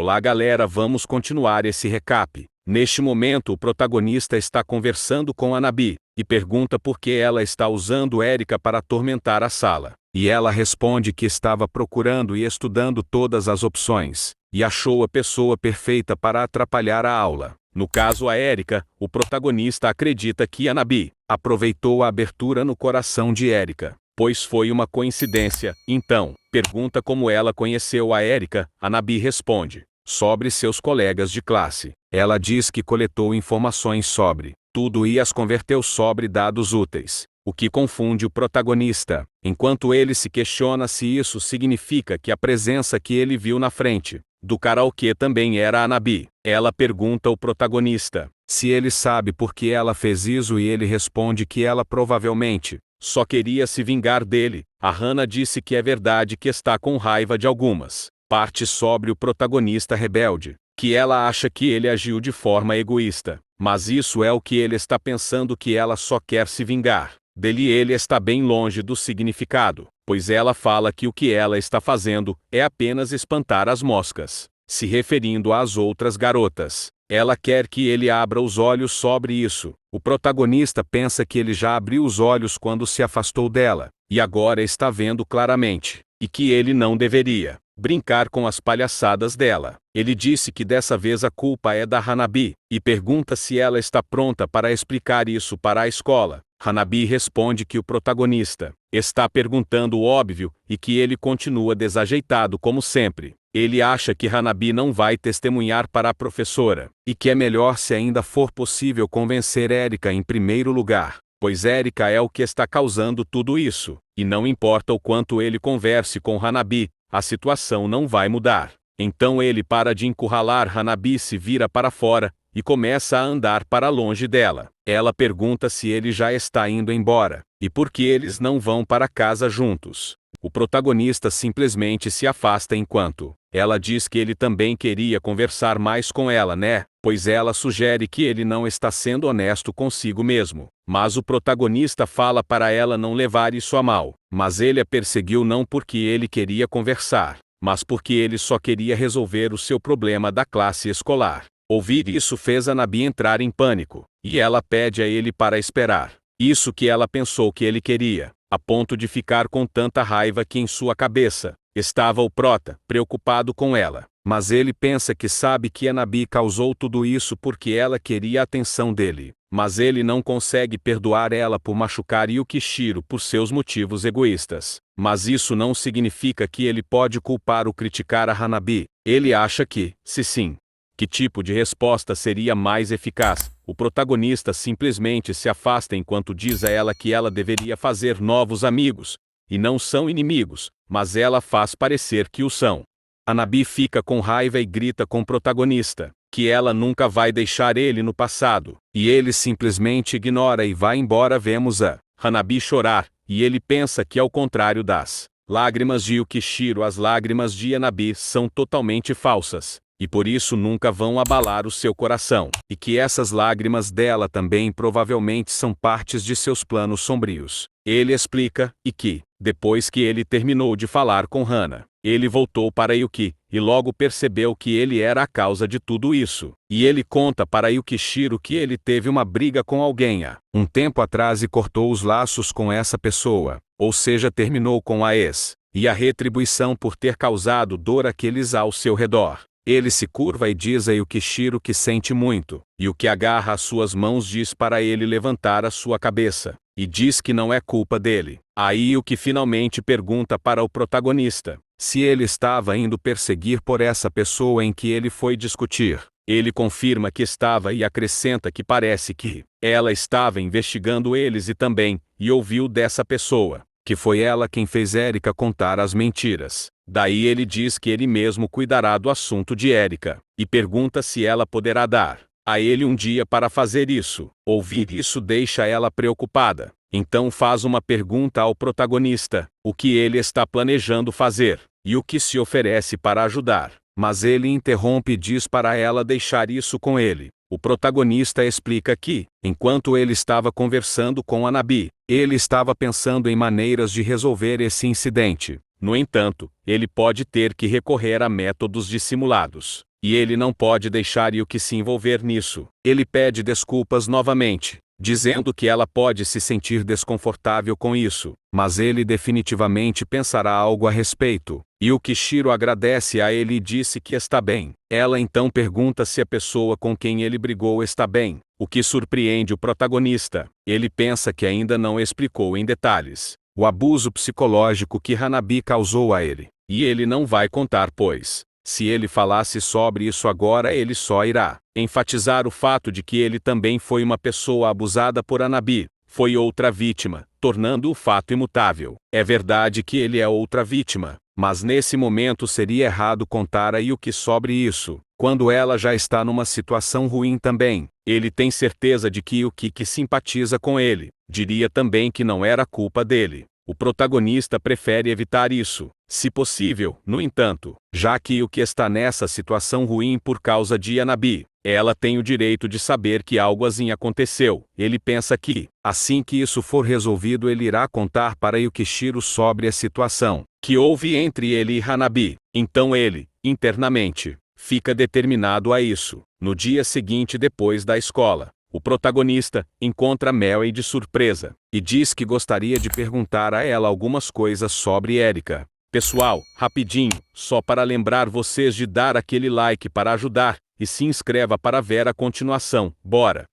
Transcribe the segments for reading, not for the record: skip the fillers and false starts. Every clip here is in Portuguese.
Olá galera, vamos continuar esse recap. Neste momento o protagonista está conversando com Hanabi, e pergunta por que ela está usando Erika para atormentar a sala. E ela responde que estava procurando e estudando todas as opções, e achou a pessoa perfeita para atrapalhar a aula. No caso a Erika, o protagonista acredita que Hanabi aproveitou a abertura no coração de Erika, pois foi uma coincidência. Então, pergunta como ela conheceu a Erika. Hanabi responde sobre seus colegas de classe. Ela diz que coletou informações sobre tudo e as converteu sobre dados úteis, o que confunde o protagonista, enquanto ele se questiona se isso significa que a presença que ele viu na frente do karaokê também era Hanabi. Ela pergunta ao protagonista se ele sabe por que ela fez isso e ele responde que ela provavelmente só queria se vingar dele. A Hana disse que é verdade que está com raiva de algumas partes sobre o protagonista rebelde, que ela acha que ele agiu de forma egoísta, mas isso é o que ele está pensando, que ela só quer se vingar dele. Ele está bem longe do significado, pois ela fala que o que ela está fazendo é apenas espantar as moscas, se referindo às outras garotas. Ela quer que ele abra os olhos sobre isso. O protagonista pensa que ele já abriu os olhos quando se afastou dela, e agora está vendo claramente, e que ele não deveria brincar com as palhaçadas dela. Ele disse que dessa vez a culpa é da Hanabi, e pergunta se ela está pronta para explicar isso para a escola. Hanabi responde que o protagonista está perguntando o óbvio e que ele continua desajeitado como sempre. Ele acha que Hanabi não vai testemunhar para a professora, e que é melhor, se ainda for possível, convencer Erika em primeiro lugar, pois Erika é o que está causando tudo isso, e não importa o quanto ele converse com Hanabi, a situação não vai mudar. Então ele para de encurralar Hanabi, se vira para fora e começa a andar para longe dela. Ela pergunta se ele já está indo embora, e por que eles não vão para casa juntos. O protagonista simplesmente se afasta enquanto ela diz que ele também queria conversar mais com ela, né? Pois ela sugere que ele não está sendo honesto consigo mesmo. Mas o protagonista fala para ela não levar isso a mal. Mas ele a perseguiu não porque ele queria conversar, mas porque ele só queria resolver o seu problema da classe escolar. Ouvir isso fez Hanabi entrar em pânico, e ela pede a ele para esperar. Isso que ela pensou que ele queria, a ponto de ficar com tanta raiva que em sua cabeça estava o prota, preocupado com ela. Mas ele pensa que sabe que Hanabi causou tudo isso porque ela queria a atenção dele. Mas ele não consegue perdoar ela por machucar Yukishiro por seus motivos egoístas. Mas isso não significa que ele pode culpar ou criticar a Hanabi. Ele acha que, se sim, que tipo de resposta seria mais eficaz? O protagonista simplesmente se afasta enquanto diz a ela que ela deveria fazer novos amigos, e não são inimigos, mas ela faz parecer que o são. Hanabi fica com raiva e grita com o protagonista que ela nunca vai deixar ele no passado, e ele simplesmente ignora e vai embora. Vemos a Hanabi chorar, e ele pensa que ao contrário das lágrimas de Yukishiro, as lágrimas de Hanabi são totalmente falsas, e por isso nunca vão abalar o seu coração, e que essas lágrimas dela também provavelmente são partes de seus planos sombrios. Ele explica, e que, depois que ele terminou de falar com Hana, ele voltou para Yuki, e logo percebeu que ele era a causa de tudo isso. E ele conta para Yukishiro que ele teve uma briga com alguém há um tempo atrás e cortou os laços com essa pessoa, ou seja, terminou com a ex, e a retribuição por ter causado dor àqueles ao seu redor. Ele se curva e diz a Yukishiro que sente muito, e o que agarra as suas mãos diz para ele levantar a sua cabeça, e diz que não é culpa dele. Aí o que finalmente pergunta para o protagonista se ele estava indo perseguir por essa pessoa em que ele foi discutir. Ele confirma que estava e acrescenta que parece que ela estava investigando eles e também, e ouviu dessa pessoa, que foi ela quem fez Erika contar as mentiras. Daí ele diz que ele mesmo cuidará do assunto de Erika, e pergunta se ela poderá dar a ele um dia para fazer isso. Ouvir isso deixa ela preocupada. Então faz uma pergunta ao protagonista, o que ele está planejando fazer, e o que se oferece para ajudar. Mas ele interrompe e diz para ela deixar isso com ele. O protagonista explica que, enquanto ele estava conversando com Hanabi, ele estava pensando em maneiras de resolver esse incidente. No entanto, ele pode ter que recorrer a métodos dissimulados. e ele não pode deixar Yuki se envolver nisso. Ele pede desculpas novamente, dizendo que ela pode se sentir desconfortável com isso, mas ele definitivamente pensará algo a respeito. Yukishiro agradece a ele e disse que está bem. Ela então pergunta se a pessoa com quem ele brigou está bem, o que surpreende o protagonista. Ele pensa que ainda não explicou em detalhes o abuso psicológico que Hanabi causou a ele, e ele não vai contar, pois, se ele falasse sobre isso agora, ele só irá enfatizar o fato de que ele também foi uma pessoa abusada por Hanabi, foi outra vítima, tornando o fato imutável. É verdade que ele é outra vítima, mas nesse momento seria errado contar a Yuki sobre isso, quando ela já está numa situação ruim também. Ele tem certeza de que Yuki simpatiza com ele, diria também que não era culpa dele. O protagonista prefere evitar isso, se possível. No entanto, já que Yuki está nessa situação ruim por causa de Hanabi, ela tem o direito de saber que algo assim aconteceu. Ele pensa que, assim que isso for resolvido, ele irá contar para Yukishiro sobre a situação que houve entre ele e Hanabi. Então ele, internamente, fica determinado a isso. No dia seguinte, depois da escola, o protagonista encontra Mary de surpresa e diz que gostaria de perguntar a ela algumas coisas sobre Erika. Pessoal, rapidinho, só para lembrar vocês de dar aquele like para ajudar, e se inscreva para ver a continuação. Bora!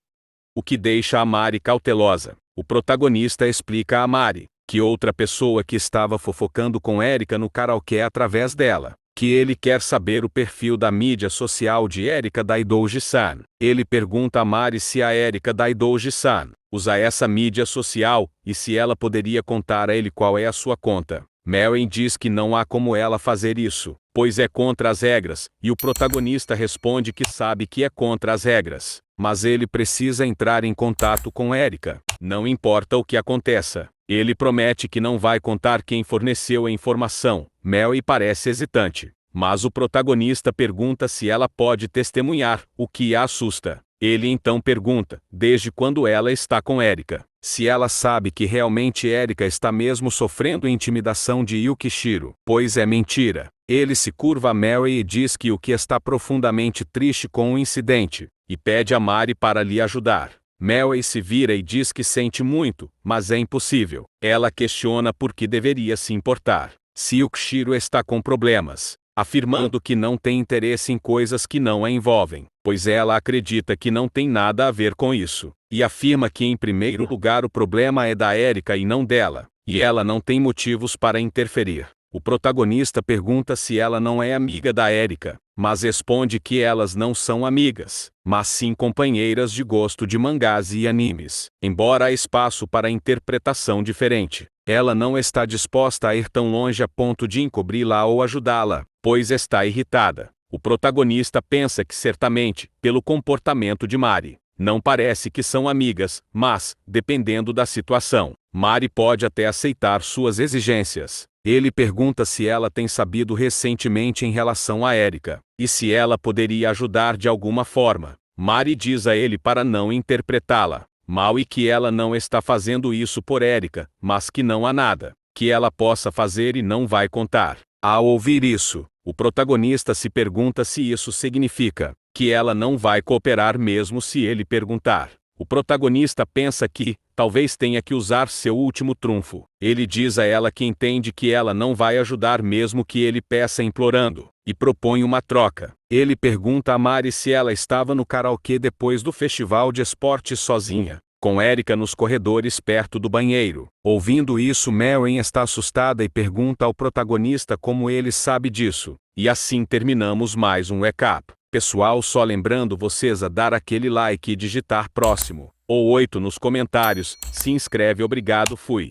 O que deixa a Mari cautelosa. O protagonista explica a Mari que outra pessoa que estava fofocando com Erika no karaokê através dela, que ele quer saber o perfil da mídia social de Erika Daidouji-san. Ele pergunta a Mari se a Erika Daidouji-san usa essa mídia social e se ela poderia contar a ele qual é a sua conta. Mary diz que não há como ela fazer isso, pois é contra as regras, e o protagonista responde que sabe que é contra as regras, mas ele precisa entrar em contato com Erika, não importa o que aconteça. Ele promete que não vai contar quem forneceu a informação. Mary parece hesitante, mas o protagonista pergunta se ela pode testemunhar, o que a assusta. Ele então pergunta, desde quando ela está com Erika, se ela sabe que realmente Erika está mesmo sofrendo intimidação de Yukishiro, pois é mentira. Ele se curva a Mary e diz que Yuki está profundamente triste com o incidente, e pede a Mari para lhe ajudar. Mary se vira e diz que sente muito, mas é impossível. Ela questiona por que deveria se importar se Yukishiro está com problemas, afirmando que não tem interesse em coisas que não a envolvem, pois ela acredita que não tem nada a ver com isso, e afirma que em primeiro lugar o problema é da Erika e não dela, e ela não tem motivos para interferir. O protagonista pergunta se ela não é amiga da Erika, mas responde que elas não são amigas, mas sim companheiras de gosto de mangás e animes. Embora há espaço para interpretação diferente, ela não está disposta a ir tão longe a ponto de encobri-la ou ajudá-la, pois está irritada. O protagonista pensa que certamente, pelo comportamento de Mari, não parece que são amigas, mas, dependendo da situação, Mari pode até aceitar suas exigências. Ele pergunta se ela tem sabido recentemente em relação a Erika, e se ela poderia ajudar de alguma forma. Mari diz a ele para não interpretá-la mal e que ela não está fazendo isso por Erika, mas que não há nada que ela possa fazer e não vai contar. Ao ouvir isso, o protagonista se pergunta se isso significa que ela não vai cooperar mesmo se ele perguntar. O protagonista pensa que, talvez tenha que usar seu último trunfo. Ele diz a ela que entende que ela não vai ajudar mesmo que ele peça implorando, e propõe uma troca. Ele pergunta a Mari se ela estava no karaokê depois do festival de esportes sozinha, com Erika nos corredores perto do banheiro. Ouvindo isso, Mary está assustada e pergunta ao protagonista como ele sabe disso. E assim terminamos mais um recap. Pessoal, só lembrando vocês a dar aquele like e digitar próximo ou 8 nos comentários. Se inscreve, obrigado, fui.